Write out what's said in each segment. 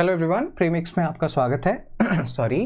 Hello everyone, premix में आपका स्वागत है। Sorry,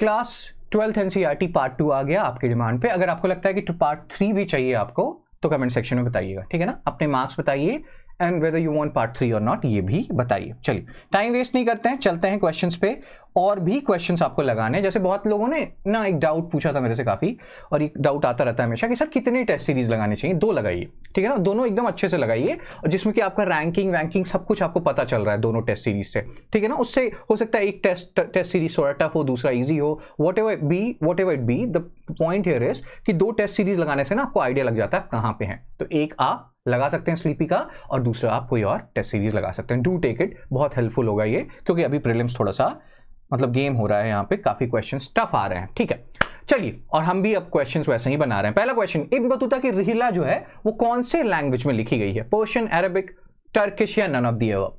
class 12th NCERT part 2 आ गया आपकी डिमांड पे। अगर आपको लगता है कि पार्ट 3 भी चाहिए आपको तो कमेंट सेक्शन में बताइएगा, ठीक है ना। अपने मार्क्स बताइए and whether you want part 3 और नॉट, ये भी बताइए। चलिए टाइम वेस्ट नहीं करते हैं, चलते हैं क्वेश्चंस पे। और भी क्वेश्चंस आपको लगाने, जैसे बहुत लोगों ने ना एक डाउट पूछा था मेरे से काफ़ी, और एक डाउट आता रहता है हमेशा कि सर कितनी टेस्ट सीरीज लगानी चाहिए। 2 लगाइए, ठीक है ना। दोनों एकदम अच्छे से लगाइए और जिसमें कि आपका रैंकिंग सब कुछ आपको पता चल रहा है दोनों टेस्ट सीरीज से, ठीक है ना। उससे हो सकता है एक टेस्ट सीरीज थोड़ा टफ हो, दूसरा ईजी हो, what ever it be. The point here is कि 2 टेस्ट सीरीज लगाने से ना आपको आइडिया लग जाता है कहाँ पे हैं। तो एक आप लगा सकते हैं स्लीपी का, और दूसरा आप कोई और टेस्ट सीरीज लगा सकते हैं। डू टेक इट, बहुत हेल्पफुल होगा ये, क्योंकि अभी प्रीलिम्स थोड़ा सा मतलब गेम हो रहा है, यहाँ पे काफी क्वेश्चंस टफ आ रहे हैं, ठीक है। चलिए, और हम भी अब क्वेश्चंस वैसे ही बना रहे हैं। पहला क्वेश्चन, इब्न बतूता की रिहिला जो है वो कौन से लैंग्वेज में लिखी गई है? पर्शियन, अरबिक, टर्किश या none of the above?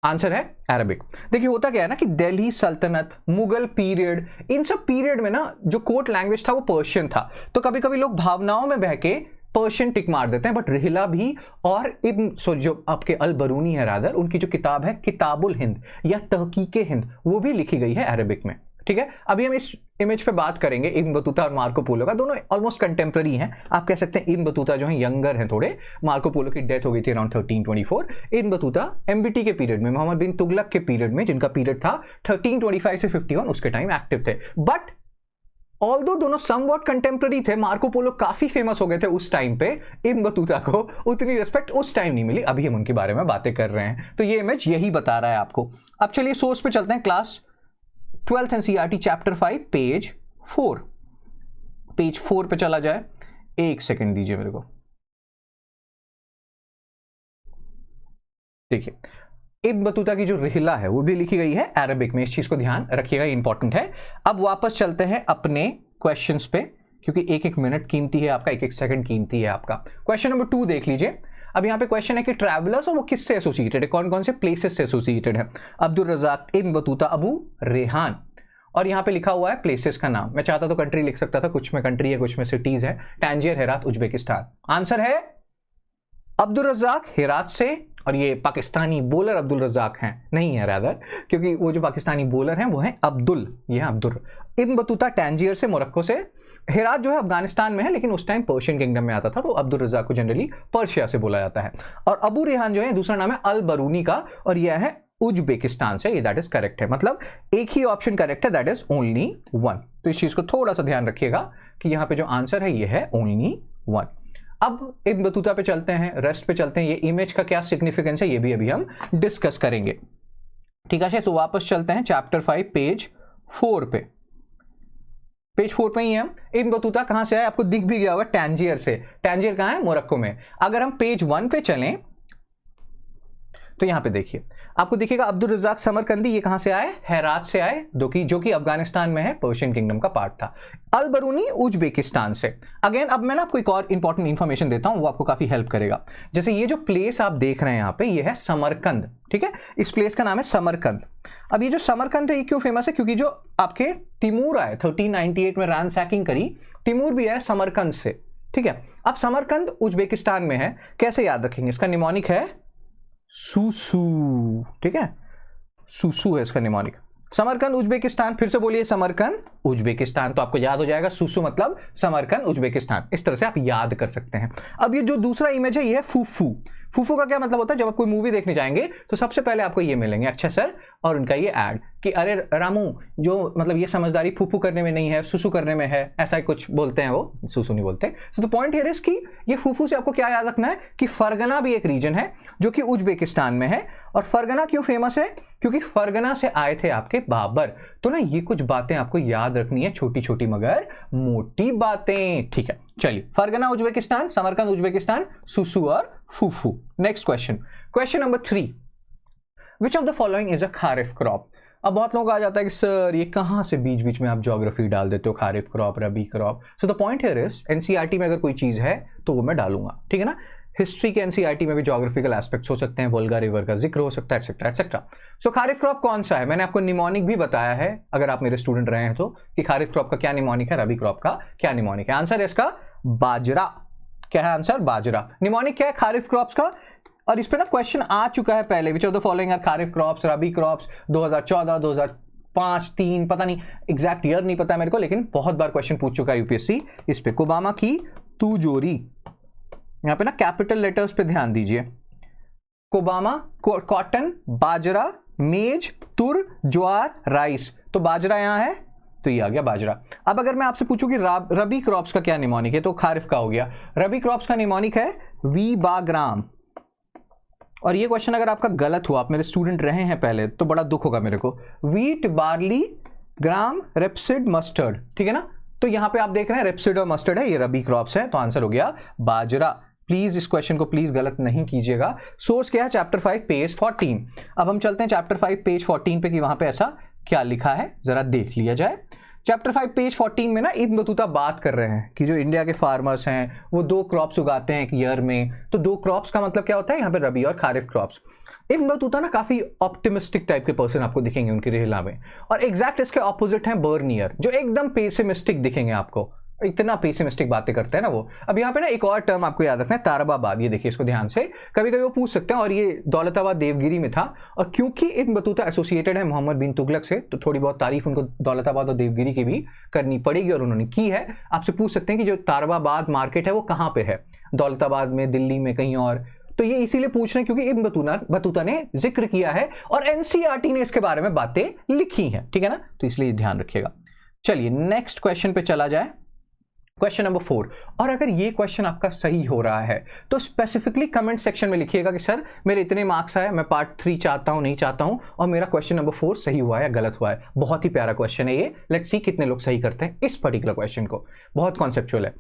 Answer है अरबिक। देखिए होता क्या है ना कि दिल्ली सल्तनत, मुगल पीरियड, इन सब पीरियड में ना जो कोर्ट लैंग्वेज था वो पर्शियन था। तो कभी कभी लोग भावनाओं में बह के पर्शियन टिक मार देते हैं, बट रिहिला भी और इब्न जो आपके अल बरूनी है रादर, उनकी जो किताब है किताबुल हिंद या तहकीके हिंद, वो भी लिखी गई है अरबिक में, ठीक है। अभी हम इस इमेज पे बात करेंगे इब्न बतूता और मार्को पोलो का। दोनों ऑलमोस्ट कंटेम्प्रेरी हैं, आप कह सकते हैं। इब्न बतूता जो है यंगर हैं थोड़े, मार्को पोलो की डेथ हो गई थी अराउंड 1324। इब्न बतूता एमबीटी के पीरियड में, मोहम्मद बिन तुगलक के पीरियड में, जिनका पीरियड था 1325 से 51, उसके टाइम एक्टिव थे। बट ऑल्दो दोनों समवॉट कंटेम्प्रेरी थे, मार्को पोलो काफी फेमस हो गए थे उस टाइम पे, इब्न बतूता को उतनी रिस्पेक्ट उस टाइम नहीं मिली। अभी हम उनके बारे में बातें कर रहे हैं, तो ये इमेज यही बता रहा है आपको। अब चलिए सोर्स पे चलते हैं। Class 12th NCERT chapter 5 page 4, page 4 पे चला जाए। एक सेकंड दीजिए मेरे को। देखिए इब्न बतूता की जो रिहिला है वो भी लिखी गई है अरबिक में, इस चीज को ध्यान रखिएगा, इंपॉर्टेंट है। अब वापस चलते हैं अपने क्वेश्चंस पे, क्योंकि एक एक मिनट कीमती है आपका, एक एक सेकंड कीमती है आपका। क्वेश्चन नंबर 2 देख लीजिए। अब यहाँ पे क्वेश्चन है कि ट्रैवलर्स और वो किससे एसोसिएटेड है, कौन कौन से प्लेसेस से एसोसिएटेड है? Abdul Razzaq, Ibn Battuta, Abu Rehan. और यहाँ पे लिखा हुआ है प्लेसेस का नाम। मैं चाहता तो कंट्री लिख सकता था, कुछ में कंट्री है, कुछ में सिटीज है। टांजियर, हेरात, उज्बेकिस्तान। आंसर है अब्दुल रज़ाक हेरात से, और ये पाकिस्तानी बॉलर अब्दुल रज़ाक हैं, नहीं है रादर, क्योंकि वो जो पाकिस्तानी बॉलर हैं वो हैं अब्दुल, ये हैं अब्दुल। इब्न बतूता टांजियर से, मोरक्को से। हेरात जो है अफगानिस्तान में है, लेकिन उस टाइम पर्शियन किंगडम में आता था, तो अब्दुल रज़ाक को जनरली पर्शिया से बोला जाता है। और अबू रेहान जो है दूसरा नाम है अल बरूनी का, और यह है उज्बेकिस्तान से। ये दैट इज करेक्ट है, मतलब एक ही ऑप्शन करेक्ट है, दैट इज ओनली 1। तो इस चीज को थोड़ा सा ध्यान रखिएगा कि यहाँ पे जो आंसर है ये है ओनली 1। अब इब्न बतूता पे चलते हैं, रेस्ट पे चलते हैं। ये इमेज का क्या सिग्निफिकेंस है ये भी अभी हम डिस्कस करेंगे, ठीक है। तो वापस चलते हैं चैप्टर 5 पेज 4 पे। पेज 4 पे ही हम। इब्न बतूता कहां से आए आपको दिख भी गया होगा, टांजियर से। टांजियर कहां है? मोरक्को में। अगर हम पेज 1 पे चलें तो यहां पे देखिए आपको दिखेगा अब्दुल रज़ाक समरकंदी, ये कहां से आए? हेरात से आए, जो कि अफगानिस्तान में है, पर्शियन किंगडम का पार्ट था। अल बरूनी उज्बेकिस्तान से। अगेन अब मैं ना आपको एक और इंपॉर्टेंट इंफॉर्मेशन देता हूं, वो आपको काफी हेल्प करेगा। जैसे ये जो प्लेस आप देख रहे हैं यहाँ पे, ये है समरकंद, ठीक है। इस प्लेस का नाम है समरकंद। अब ये जो समरकंद है ये क्यों फेमस है? क्योंकि जो आपके तिमूर आए 1398 में रैनसैकिंग करी, तिमूर भी आया समरकंद से, ठीक है। अब समरकंद उज्बेकिस्तान में है, कैसे याद रखेंगे? इसका निमोनिक है सूसू, ठीक है। सूसू है इसका निमोनिक। समरकंद उज्बेकिस्तान, फिर से बोलिए समरकंद उज्बेकिस्तान, तो आपको याद हो जाएगा सूसू मतलब समरकंद उज्बेकिस्तान। इस तरह से आप याद कर सकते हैं। अब ये जो दूसरा इमेज है ये है फूफू। फूफू का क्या मतलब होता है? जब आप कोई मूवी देखने जाएंगे तो सबसे पहले आपको ये मिलेंगे, अच्छा सर, और उनका ये ऐड कि अरे रामू, जो मतलब ये समझदारी फूफू करने में नहीं है, सुसु करने में है, ऐसा कुछ बोलते हैं वो, सुसु नहीं बोलते। So the point here is कि ये फूफू से आपको क्या याद रखना है कि फरगना भी एक रीजन है जो कि उज्बेकिस्तान में है। और फरगना क्यों फेमस है? क्योंकि फरगना से आए थे आपके बाबर। तो ना ये कुछ बातें आपको याद रखनी है, छोटी छोटी मगर मोटी बातें, ठीक है। चलिए, फरगना उज्बेकिस्तान, समरकंद उज्बेकिस्तान, सुसु और फूफू। Next question, question number 3, which of the following is a kharif crop? अब बहुत लोगों को आ जाता है कि सर ये कहां से बीच बीच में आप ज्योग्राफी डाल देते हो, kharif crop, rabi crop. So the point here is NCERT में अगर कोई चीज है तो वो मैं डालूंगा, ठीक है ना। हिस्ट्री के एनसीईआरटी में भी ज्योग्राफिकल एस्पेक्ट्स हो सकते हैं, वोल्गा रिवर का जिक्र हो सकता है, एक्सेट्रा एक्सेट्रा। सो खारिफ क्रॉप कौन सा है? मैंने आपको निमोनिक भी बताया है, अगर आप मेरे स्टूडेंट रहे हैं तो, कि खारिफ क्रॉप का क्या निमोनिक है, रबी क्रॉप का क्या निमोनिक है। आंसर है इसका बाजरा। क्या है आंसर? बाजरा। निमोनिक क्या है खारिफ क्रॉप्स का? और इस पे ना क्वेश्चन आ चुका है पहले, which of the following are kharif crops, rabi crops, 2014, 2005, 3 पता नहीं, एग्जैक्ट ईयर नहीं पता मेरे को, लेकिन बहुत बार क्वेश्चन पूछ चुका है यूपीएससी इस पे। कोबामा की तुजोरी, यहां पे ना कैपिटल लेटर्स पे ध्यान दीजिए। कोबामा, कॉटन, बाजरा, मेज, तुर, ज्वार, राइस, तो बाजरा यहां है तो ये आ गया बाजरा। अब अगर मैं आपसे पूछूं कि रबी क्रॉप्स का क्या निमोनिक है, तो खारिफ का हो गया। रबी क्रॉप्स का निमोनिक है वीबाग्राम। और ये क्वेश्चन अगर आपका गलत हुआ, आप मेरे स्टूडेंट रहे हैं पहले, तो बड़ा दुख होगा मेरे को। वीट, बार्ली, ग्राम, रेपसिड, मस्टर्ड, ठीक है ना। तो यहां पे आप देख रहे हैं रेपसिड और मस्टर्ड है, ये रबी क्रॉप्स है, तो आंसर हो गया बाजरा। प्लीज इस क्वेश्चन को प्लीज गलत नहीं कीजिएगा। सोर्स क्या है, चैप्टर 5 पेज 14। अब हम चलते हैं चैप्टर 5 पेज 14 पे कि वहां पे ऐसा क्या लिखा है, जरा देख लिया जाए। चैप्टर 5 पेज 14 में ना इब्न बतूता बात कर रहे हैं कि जो इंडिया के फार्मर्स हैं वो 2 क्रॉप्स उगाते हैं एक ईयर में। तो 2 क्रॉप्स का मतलब क्या होता है, यहाँ पे रबी और खारिफ क्रॉप्स। इब्न बतूता ना काफी ऑप्टिमिस्टिक टाइप के पर्सन आपको दिखेंगे उनकी रिहला में, और एग्जैक्ट इसके ऑपोजिट हैं बर्नियर, जो एकदम पेसिमिस्टिक दिखेंगे आपको, इतना पेसिमिस्टिक बातें करते हैं ना वो। अब यहाँ पे ना एक और टर्म आपको याद रखना है, तारबाबाद, ये देखिए इसको ध्यान से, कभी कभी वो पूछ सकते हैं, और ये दौलताबाद देवगिरी में था। और क्योंकि इब्न बतूता एसोसिएटेड है मोहम्मद बिन तुगलक से, तो थोड़ी बहुत तारीफ उनको दौलताबाद और देवगिरी की भी करनी पड़ेगी, और उन्होंने की है। आपसे पूछ सकते हैं कि जो तारबाबाद मार्केट है वो कहाँ पे है, दौलताबाद में, दिल्ली में, कहीं और। तो ये इसीलिए पूछ रहे हैं क्योंकि इब्न बतूता ने जिक्र किया है और एनसीईआरटी ने इसके बारे में बातें लिखी हैं, ठीक है ना, तो इसलिए ध्यान रखिएगा। चलिए नेक्स्ट क्वेश्चन पे चला जाए, क्वेश्चन नंबर 4। और अगर ये क्वेश्चन आपका सही हो रहा है तो स्पेसिफिकली कमेंट सेक्शन में लिखिएगा कि सर मेरे इतने मार्क्स आए, मैं पार्ट 3 चाहता हूं, नहीं चाहता हूं, और मेरा क्वेश्चन नंबर 4 सही हुआ है या गलत हुआ है। बहुत ही प्यारा क्वेश्चन है ये, लेट्स सी कितने लोग सही करते हैं इस पर्टिकुलर क्वेश्चन को, बहुत कॉन्सेप्चुअल है।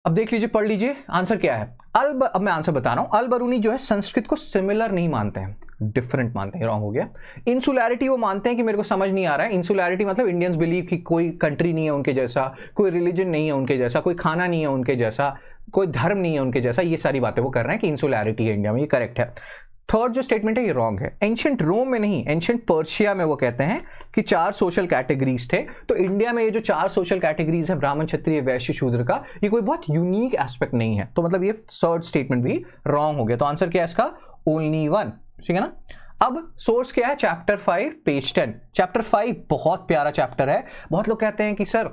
अब देख लीजिए, पढ़ लीजिए, आंसर क्या है। अब मैं आंसर बता रहा हूं। अल बरूनी जो है संस्कृत को सिमिलर नहीं मानते हैं, डिफरेंट मानते हैं, रॉन्ग हो गया। इंसुलैरिटी वो मानते हैं कि मेरे को समझ नहीं आ रहा है। इंसुलैरिटी मतलब इंडियंस बिलीव कि कोई कंट्री नहीं है उनके जैसा, कोई रिलीजन नहीं है उनके जैसा, कोई खाना नहीं है उनके जैसा, कोई धर्म नहीं है उनके जैसा, ये सारी बातें वो कर रहे हैं कि इंसुलैरिटी है इंडिया में, ये करेक्ट है। थर्ड जो स्टेटमेंट है ये रॉन्ग है। एंशिएंट रोम में नहीं, एंशिएंट पर्शिया में वो कहते हैं कि 4 सोशल कैटेगरीज थे। तो इंडिया में ये जो 4 सोशल कैटेगरीज है, ब्राह्मण, क्षत्रिय, वैश्य, शूद्र का, ये कोई बहुत यूनिक एस्पेक्ट नहीं है। तो मतलब ये थर्ड स्टेटमेंट भी रॉन्ग हो गया। तो आंसर क्या है इसका, ओनली 1, ठीक है ना। अब सोर्स क्या है, चैप्टर 5 पेज 10। चैप्टर 5 बहुत प्यारा चैप्टर है। बहुत लोग कहते हैं कि सर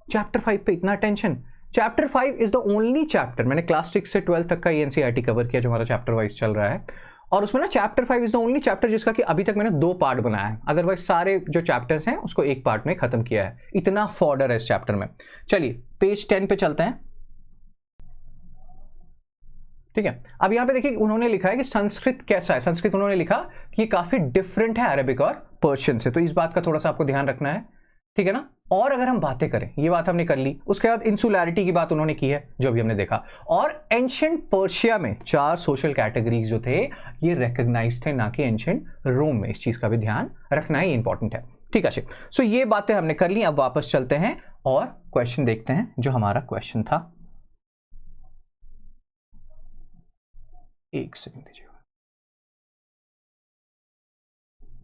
चैप्टर 5 पे इतना tension. Chapter 5 is the only chapter, मैंने क्लास 6 से 12 तक का एनसीईआरटी कवर किया जो हमारा चैप्टर वाइज चल रहा है, और उसमें ना chapter 5 is the only chapter जिसका कि अभी तक मैंने 2 पार्ट बनाया है। अदरवाइज सारे जो चैप्टर्स हैं उसको 1 पार्ट में खत्म किया है। इतना फॉर्डर है इस चैप्टर में। चलिए पेज 10 पे चलते हैं, ठीक है। अब यहां पे देखिए उन्होंने लिखा है कि संस्कृत कैसा है। संस्कृत उन्होंने लिखा कि ये काफी डिफरेंट है अरेबिक और पर्शियन से, तो इस बात का थोड़ा सा आपको ध्यान रखना है, ठीक है ना। और अगर हम बातें करें, ये बात हमने कर ली, उसके बाद इंसुलैरिटी की बात उन्होंने की है जो भी हमने देखा, और एंशिएंट पर्शिया में 4 सोशल कैटेगरीज जो थे ये रिकॉग्नाइज थे, ना कि एंशिएंट रोम में। इस चीज का भी ध्यान रखना है, ये इंपॉर्टेंट है, ठीक है। सो ये बातें हमने कर ली। अब वापस चलते हैं और क्वेश्चन देखते हैं जो हमारा क्वेश्चन था। एक सेकंड दीजिएगा,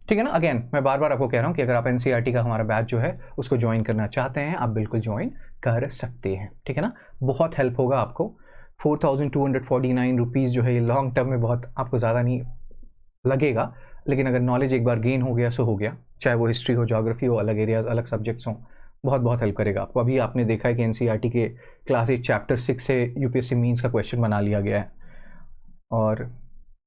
ठीक है ना। अगेन मैं बार बार आपको कह रहा हूं कि अगर आप एनसीईआरटी का हमारा बैच जो है उसको ज्वाइन करना चाहते हैं, आप बिल्कुल ज्वाइन कर सकते हैं, ठीक है ना। बहुत हेल्प होगा आपको। 4249 रुपीज़ जो है ये लॉन्ग टर्म में बहुत आपको ज़्यादा नहीं लगेगा, लेकिन अगर नॉलेज एक बार गेन हो गया सो हो गया, चाहे वो हिस्ट्री हो, ज्योग्राफी हो, अलग एरियाज, अलग सब्जेक्ट्स हों, बहुत बहुत हेल्प करेगा आपको। अभी आपने देखा है कि एनसीईआरटी के क्लास 8 चैप्टर 6 से यूपीएससी मीन्स का क्वेश्चन बना लिया गया है, और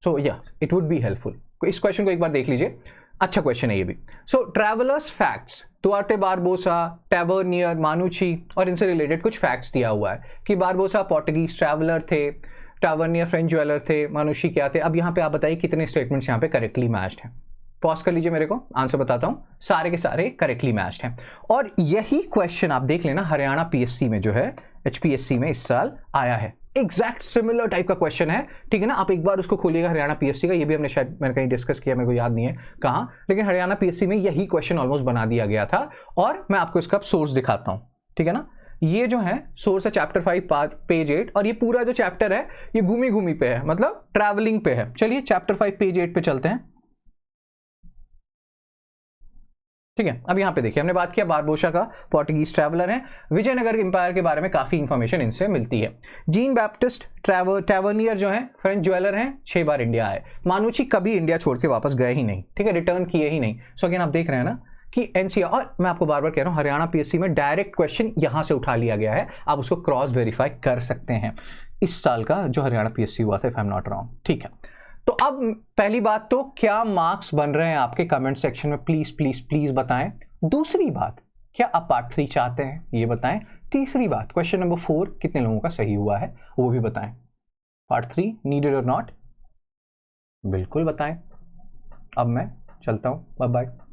सो या इट वुड बी हेल्पफुल। इस क्वेश्चन को एक बार देख लीजिए, अच्छा क्वेश्चन है ये भी। So travellers facts, Duarte Barbosa, Tavernier, Manucci, और इनसे रिलेटेड कुछ फैक्ट्स दिया हुआ है कि बारबोसा पोर्टुगीज ट्रैवलर थे, टैवर्नियर फ्रेंच ज्वेलर थे, मानुची क्या थे। अब यहाँ पे आप बताइए कितने स्टेटमेंट्स यहाँ पे करेक्टली मैच्ड हैं। पॉज कर लीजिए, मेरे को आंसर बताता हूँ। सारे के सारे करेक्टली मैच्ड हैं, और यही क्वेश्चन आप देख लेना हरियाणा पीएससी में जो है, एचपीएससी में इस साल आया है। एग्जैक्ट सिमिलर टाइप का क्वेश्चन है, ठीक है ना। आप एक बार उसको खोलिएगा हरियाणा पीएससी का, ये भी हमने शायद मैंने कहीं डिस्कस किया, मेरे को याद नहीं है कहाँ, लेकिन हरियाणा पीएससी में यही क्वेश्चन ऑलमोस्ट बना दिया गया था। और मैं आपको इसका सोर्स दिखाता हूँ, ठीक है ना। ये जो है सोर्स है चैप्टर 5 पेज 8, और ये पूरा जो चैप्टर है ये घूमी घूमी पे है, मतलब ट्रैवलिंग पे है। चलिए चैप्टर 5 पेज 8 पे चलते हैं, ठीक है। अब यहाँ पे देखिए, हमने बात किया बारबोसा का, पोर्टुगीज ट्रैवलर हैं, विजयनगर एम्पायर के बारे में काफी इंफॉर्मेशन इनसे मिलती है। जीन बैप्टिस्ट टैवर्नियर जो है फ्रेंच ज्वेलर हैं, 6 बार इंडिया आए। मानुची कभी इंडिया छोड़ के वापस गए ही नहीं, ठीक है, रिटर्न किए ही नहीं। सो अगेन आप देख रहे हैं ना कि एनसीआर, और मैं आपको बार बार कह रहा हूं हरियाणा पीएससी में डायरेक्ट क्वेश्चन यहां से उठा लिया गया है, आप उसको क्रॉस वेरीफाई कर सकते हैं। इस साल का जो हरियाणा पीएससी हुआ था, if I am not wrong, ठीक है। तो अब पहली बात तो क्या मार्क्स बन रहे हैं आपके कमेंट सेक्शन में, प्लीज प्लीज प्लीज बताएं। दूसरी बात, क्या आप पार्ट 3 चाहते हैं, ये बताएं। तीसरी बात, क्वेश्चन नंबर 4 कितने लोगों का सही हुआ है वो भी बताएं। पार्ट 3 नीडेड और नॉट, बिल्कुल बताएं। अब मैं चलता हूं, बाय बाय।